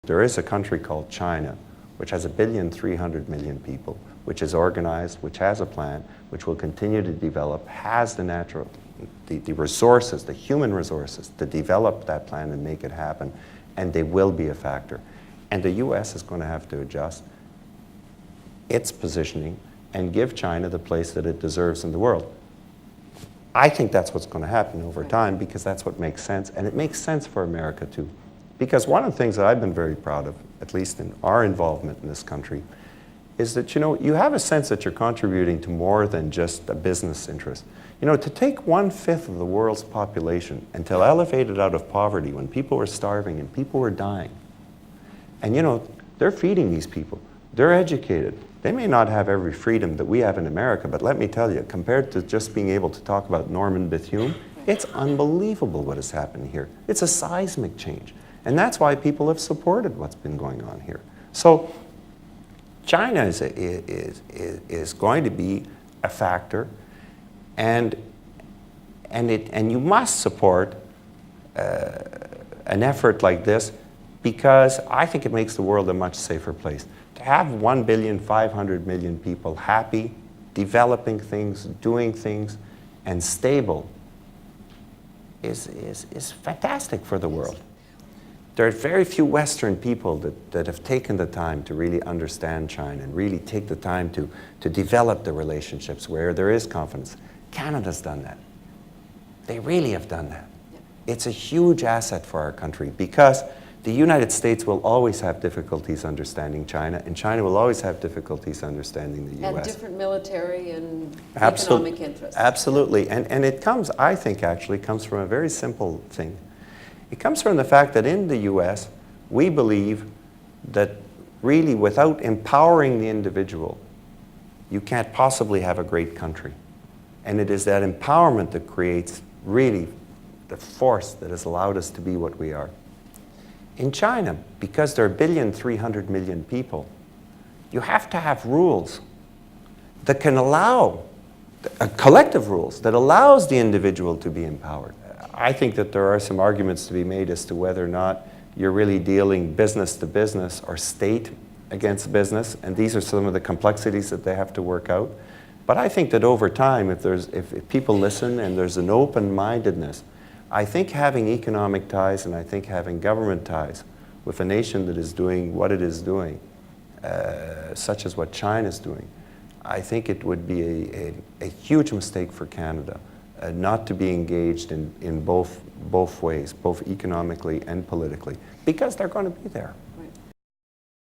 There is a country called China, which has 1,300,000,000 people, which is organized, which has a plan, which will continue to develop, has the resources, the human resources to develop that plan and make it happen, and they will be a factor. And the US is going to have to adjust its positioning and give China the place that it deserves in the world. I think that's what's going to happen over time because that's what makes sense, and it makes sense for America too. Because one of the things that I've been very proud of, at least in our involvement in this country, is that, you have a sense that you're contributing to more than just a business interest. To take 1/5 of the world's population and to elevate it out of poverty when people were starving and people were dying. And, they're feeding these people. They're educated. They may not have every freedom that we have in America, but let me tell you, compared to just being able to talk about Norman Bethune, it's unbelievable what has happened here. It's a seismic change. And that's why people have supported what's been going on here. So China is going to be a factor, and you must support an effort like this because I think it makes the world a much safer place. To have 1,500,000,000 people happy, developing things, doing things, and stable is fantastic for the world. There are very few Western people that have taken the time to really understand China and really take the time to develop the relationships where there is confidence. Canada's done that. They really have done that. It's a huge asset for our country because the United States will always have difficulties understanding China, and China will always have difficulties understanding the US. And different military and economic interests. Absolutely. And it comes, I think, actually comes from a very simple thing. It comes from the fact that in the US, we believe that really without empowering the individual, you can't possibly have a great country. And it is that empowerment that creates really the force that has allowed us to be what we are. In China, because there are 1,300,000,000 people, you have to have rules that can allow, collective rules that allows the individual to be empowered. I think that there are some arguments to be made as to whether or not you're really dealing business to business or state against business, and these are some of the complexities that they have to work out. But I think that over time, if people listen and there's an open-mindedness, I think having economic ties and I think having government ties with a nation that is doing what it is doing, such as what China's doing, I think it would be a huge mistake for Canada not to be engaged in both ways, both economically and politically, because they're going to be there.